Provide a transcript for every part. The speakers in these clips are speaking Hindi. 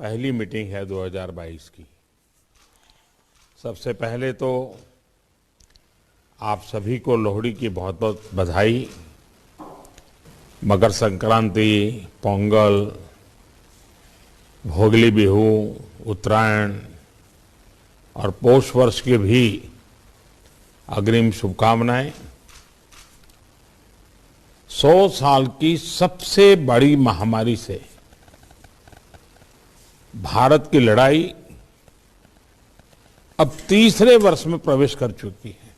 पहली मीटिंग है 2022 की। सबसे पहले तो आप सभी को लोहड़ी की बहुत बहुत बधाई। मकर संक्रांति, पोंगल, भोगली बिहू, उत्तरायण और पौष वर्ष की भी अग्रिम शुभकामनाएं। 100 साल की सबसे बड़ी महामारी से भारत की लड़ाई अब तीसरे वर्ष में प्रवेश कर चुकी है।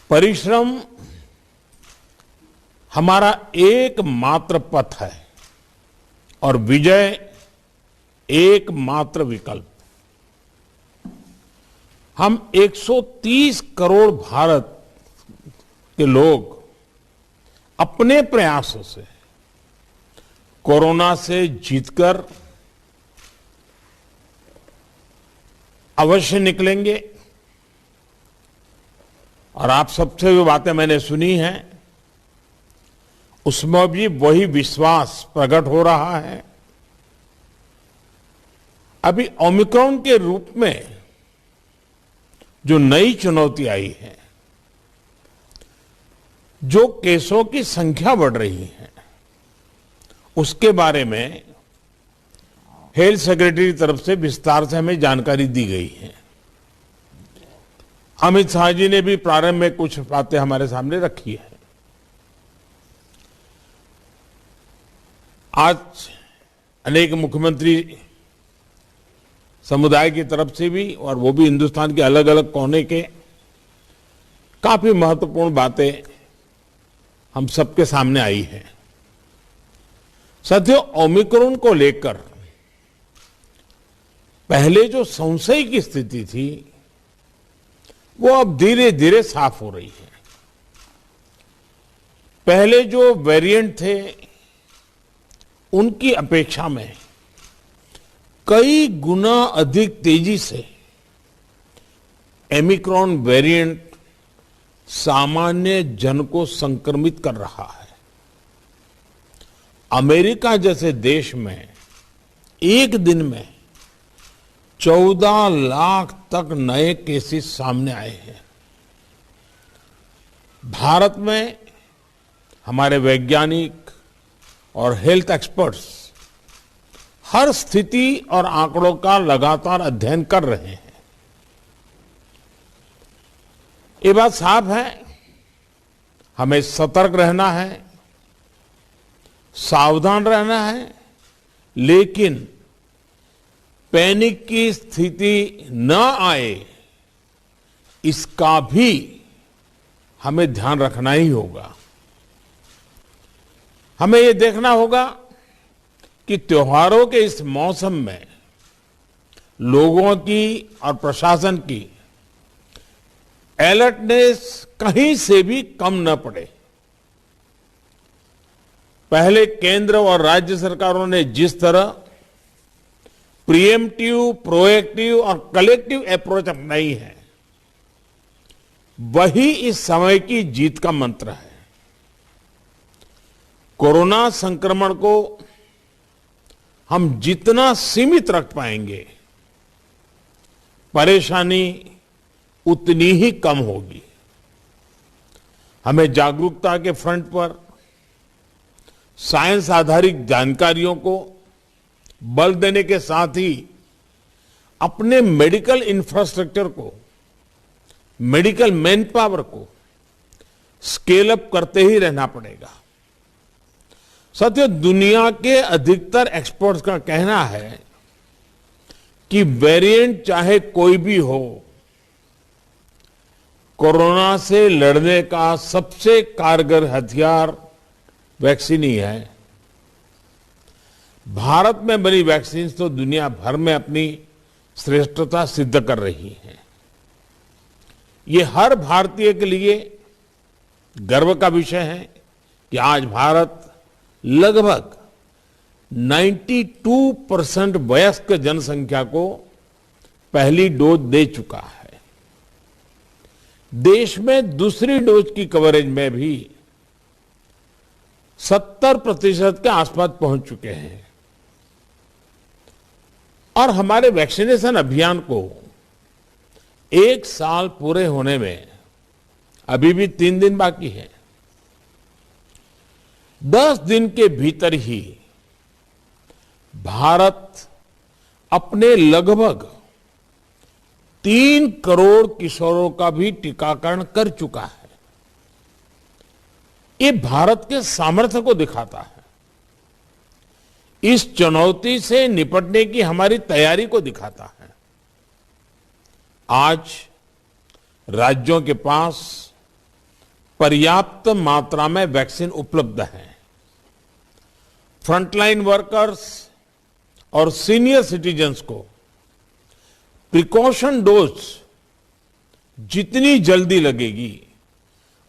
परिश्रम हमारा एकमात्र पथ है और विजय एकमात्र विकल्प। हम 130 करोड़ भारत के लोग अपने प्रयासों से कोरोना से जीतकर अवश्य निकलेंगे। और आप सबसे जो बातें मैंने सुनी हैं उसमें भी वही विश्वास प्रकट हो रहा है। अभी ओमिक्रॉन के रूप में जो नई चुनौती आई है, जो केसों की संख्या बढ़ रही है, उसके बारे में हेल्थ सेक्रेटरी की तरफ से विस्तार से हमें जानकारी दी गई है। अमित शाह जी ने भी प्रारंभ में कुछ बातें हमारे सामने रखी है। आज अनेक मुख्यमंत्री समुदाय की तरफ से भी, और वो भी हिंदुस्तान के अलग अलग कोने के, काफी महत्वपूर्ण बातें हम सबके सामने आई है। साथियों, ओमिक्रॉन को लेकर पहले जो संशय की स्थिति थी वो अब धीरे धीरे साफ हो रही है। पहले जो वेरिएंट थे उनकी अपेक्षा में कई गुना अधिक तेजी से ओमिक्रॉन वेरिएंट सामान्य जन को संक्रमित कर रहा है। अमेरिका जैसे देश में एक दिन में 14 लाख तक नए केसेस सामने आए हैं। भारत में हमारे वैज्ञानिक और हेल्थ एक्सपर्ट्स हर स्थिति और आंकड़ों का लगातार अध्ययन कर रहे हैं। ये बात साफ है, हमें सतर्क रहना है, सावधान रहना है, लेकिन पैनिक की स्थिति न आए इसका भी हमें ध्यान रखना ही होगा। हमें ये देखना होगा कि त्योहारों के इस मौसम में लोगों की और प्रशासन की अलर्टनेस कहीं से भी कम न पड़े। पहले केंद्र और राज्य सरकारों ने जिस तरह प्रिएम्प्टिव, प्रोएक्टिव और कलेक्टिव अप्रोच अपनाई है, वही इस समय की जीत का मंत्र है। कोरोना संक्रमण को हम जितना सीमित रख पाएंगे, परेशानी उतनी ही कम होगी। हमें जागरूकता के फ्रंट पर साइंस आधारित जानकारियों को बल देने के साथ ही अपने मेडिकल इंफ्रास्ट्रक्चर को, मेडिकल मैन पावर को स्केल अप करते ही रहना पड़ेगा। साथियों, दुनिया के अधिकतर एक्सपर्ट्स का कहना है कि वेरिएंट चाहे कोई भी हो, कोरोना से लड़ने का सबसे कारगर हथियार वैक्सीन ही है। भारत में बनी वैक्सीन तो दुनिया भर में अपनी श्रेष्ठता सिद्ध कर रही है। ये हर भारतीय के लिए गर्व का विषय है कि आज भारत लगभग 92% वयस्क जनसंख्या को पहली डोज दे चुका है। देश में दूसरी डोज की कवरेज में भी 70% के आसपास पहुंच चुके हैं और हमारे वैक्सीनेशन अभियान को 1 साल पूरे होने में अभी भी 3 दिन बाकी है। 10 दिन के भीतर ही भारत अपने लगभग 3 करोड़ किशोरों का भी टीकाकरण कर चुका है। ये भारत के सामर्थ्य को दिखाता है, इस चुनौती से निपटने की हमारी तैयारी को दिखाता है। आज राज्यों के पास पर्याप्त मात्रा में वैक्सीन उपलब्ध है। फ्रंटलाइन वर्कर्स और सीनियर सिटीजन्स को प्रिकॉशन डोज जितनी जल्दी लगेगी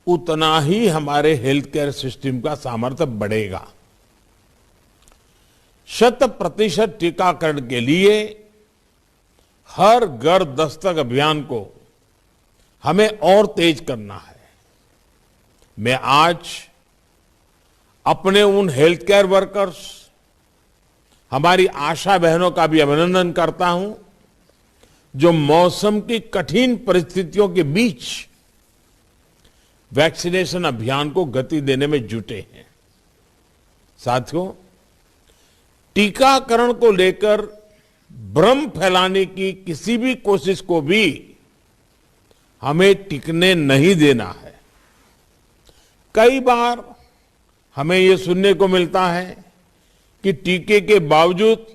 उतना ही हमारे हेल्थ केयर सिस्टम का सामर्थ्य बढ़ेगा। 100% टीकाकरण के लिए हर घर दस्तक अभियान को हमें और तेज करना है। मैं आज अपने उन हेल्थ केयर वर्कर्स, हमारी आशा बहनों का भी अभिनंदन करता हूं जो मौसम की कठिन परिस्थितियों के बीच वैक्सीनेशन अभियान को गति देने में जुटे हैं। साथियों, टीकाकरण को लेकर भ्रम फैलाने की किसी भी कोशिश को भी हमें टिकने नहीं देना है। कई बार हमें यह सुनने को मिलता है कि टीके के बावजूद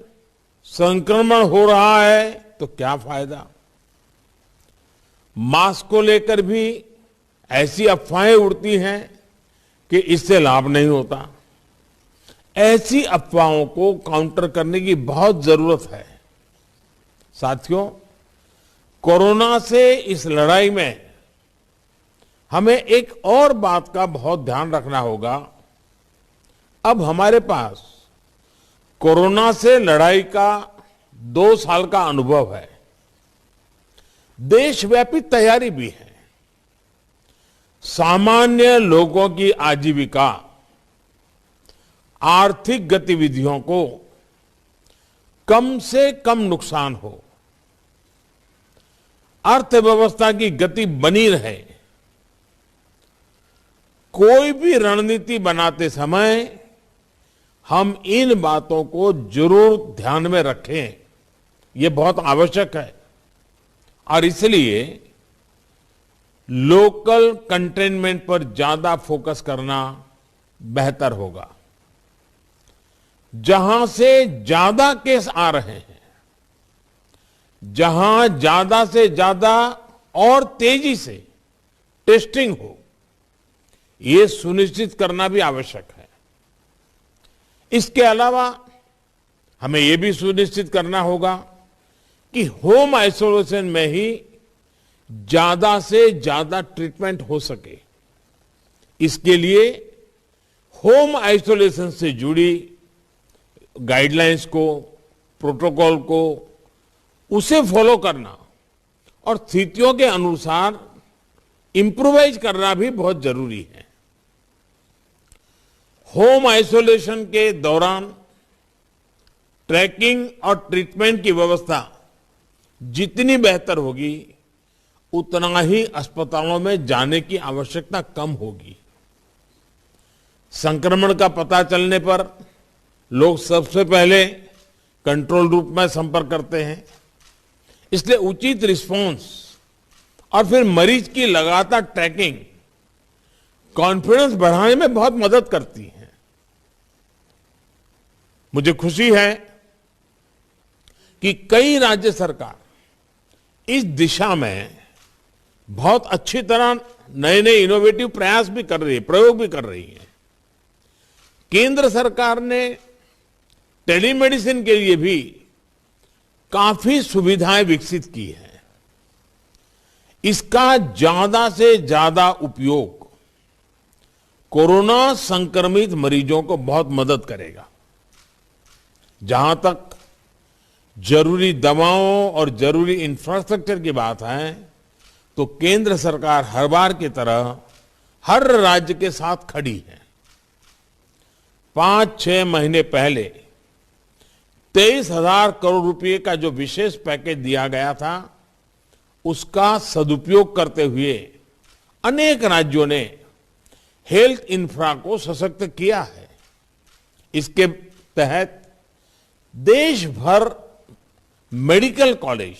संक्रमण हो रहा है तो क्या फायदा। मास्क को लेकर भी ऐसी अफवाहें उड़ती हैं कि इससे लाभ नहीं होता। ऐसी अफवाहों को काउंटर करने की बहुत जरूरत है। साथियों, कोरोना से इस लड़ाई में हमें एक और बात का बहुत ध्यान रखना होगा। अब हमारे पास कोरोना से लड़ाई का 2 साल का अनुभव है। देशव्यापी तैयारी भी है। सामान्य लोगों की आजीविका, आर्थिक गतिविधियों को कम से कम नुकसान हो, अर्थव्यवस्था की गति बनी रहे, कोई भी रणनीति बनाते समय हम इन बातों को जरूर ध्यान में रखें। ये बहुत आवश्यक है और इसलिए लोकल कंटेनमेंट पर ज्यादा फोकस करना बेहतर होगा। जहां से ज्यादा केस आ रहे हैं, जहां ज्यादा से ज्यादा और तेजी से टेस्टिंग हो, ये सुनिश्चित करना भी आवश्यक है। इसके अलावा हमें यह भी सुनिश्चित करना होगा कि होम आइसोलेशन में ही ज्यादा से ज्यादा ट्रीटमेंट हो सके। इसके लिए होम आइसोलेशन से जुड़ी गाइडलाइंस को, प्रोटोकॉल को, उसे फॉलो करना और स्थितियों के अनुसार इंप्रूवाइज करना भी बहुत जरूरी है। होम आइसोलेशन के दौरान ट्रैकिंग और ट्रीटमेंट की व्यवस्था जितनी बेहतर होगी उतना ही अस्पतालों में जाने की आवश्यकता कम होगी। संक्रमण का पता चलने पर लोग सबसे पहले कंट्रोल रूम में संपर्क करते हैं। इसलिए उचित रिस्पांस और फिर मरीज की लगातार ट्रैकिंग कॉन्फिडेंस बढ़ाने में बहुत मदद करती है। मुझे खुशी है कि कई राज्य सरकार इस दिशा में बहुत अच्छी तरह नए नए इनोवेटिव प्रयास भी कर रही है, प्रयोग भी कर रही है। केंद्र सरकार ने टेलीमेडिसिन के लिए भी काफी सुविधाएं विकसित की है। इसका ज्यादा से ज्यादा उपयोग कोरोना संक्रमित मरीजों को बहुत मदद करेगा। जहां तक जरूरी दवाओं और जरूरी इंफ्रास्ट्रक्चर की बात है, तो केंद्र सरकार हर बार की तरह हर राज्य के साथ खड़ी है। 5-6 महीने पहले 23,000 करोड़ रुपए का जो विशेष पैकेज दिया गया था, उसका सदुपयोग करते हुए अनेक राज्यों ने हेल्थ इंफ्रा को सशक्त किया है। इसके तहत देश भर मेडिकल कॉलेज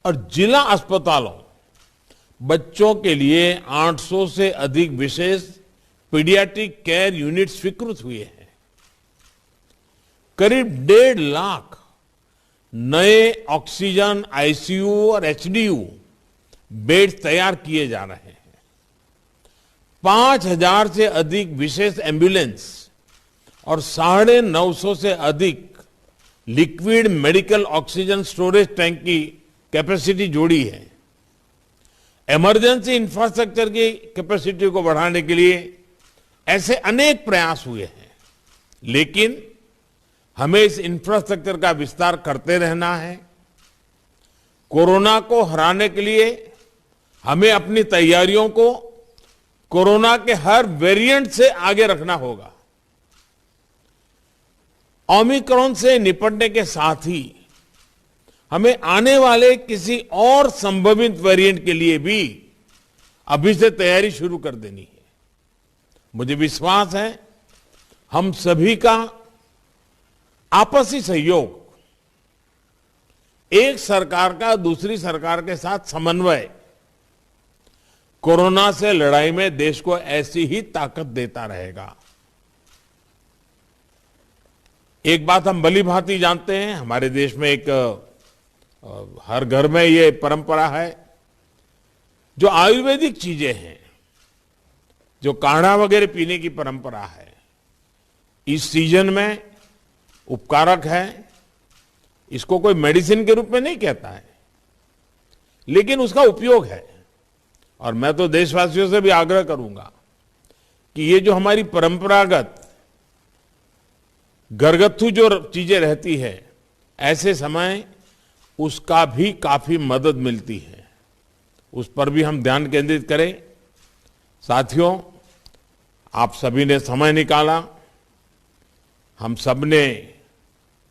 और जिला अस्पतालों बच्चों के लिए 800 से अधिक विशेष पीडियाट्रिक केयर यूनिट स्वीकृत हुए हैं। करीब 1.5 लाख नए ऑक्सीजन, आईसीयू और एचडीयू बेड तैयार किए जा रहे हैं। 5,000 से अधिक विशेष एम्बुलेंस और 950 से अधिक liquid medical oxygen storage tank की कैपेसिटी जोड़ी है। इमरजेंसी इंफ्रास्ट्रक्चर की कैपेसिटी को बढ़ाने के लिए ऐसे अनेक प्रयास हुए हैं, लेकिन हमें इस इंफ्रास्ट्रक्चर का विस्तार करते रहना है। कोरोना को हराने के लिए हमें अपनी तैयारियों को कोरोना के हर वेरिएंट से आगे रखना होगा। ओमिक्रॉन से निपटने के साथ ही हमें आने वाले किसी और संभावित वेरिएंट के लिए भी अभी से तैयारी शुरू कर देनी है। मुझे विश्वास है हम सभी का आपसी सहयोग, एक सरकार का दूसरी सरकार के साथ समन्वय कोरोना से लड़ाई में देश को ऐसी ही ताकत देता रहेगा। एक बात हम भली भांति जानते हैं, हमारे देश में एक हर घर में ये परंपरा है, जो आयुर्वेदिक चीजें हैं, जो काढ़ा वगैरह पीने की परंपरा है, इस सीजन में उपकारक है। इसको कोई मेडिसिन के रूप में नहीं कहता है, लेकिन उसका उपयोग है। और मैं तो देशवासियों से भी आग्रह करूंगा कि ये जो हमारी परंपरागत घरगथ्थू जो चीजें रहती है, ऐसे समय उसका भी काफी मदद मिलती है, उस पर भी हम ध्यान केंद्रित करें। साथियों, आप सभी ने समय निकाला, हम सब ने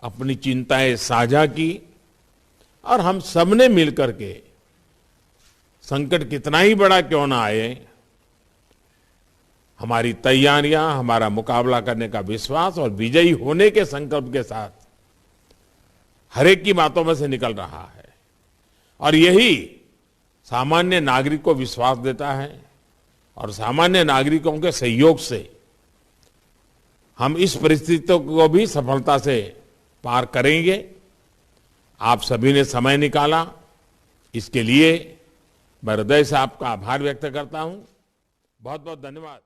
अपनी चिंताएं साझा की और हम सब ने मिलकर के संकट कितना ही बड़ा क्यों ना आए, हमारी तैयारियां, हमारा मुकाबला करने का विश्वास और विजयी होने के संकल्प के साथ हर एक की बातों में से निकल रहा है। और यही सामान्य नागरिक को विश्वास देता है और सामान्य नागरिकों के सहयोग से हम इस परिस्थितियों को भी सफलता से पार करेंगे। आप सभी ने समय निकाला, इसके लिए मैं हृदय से आपका आभार व्यक्त करता हूं। बहुत बहुत धन्यवाद।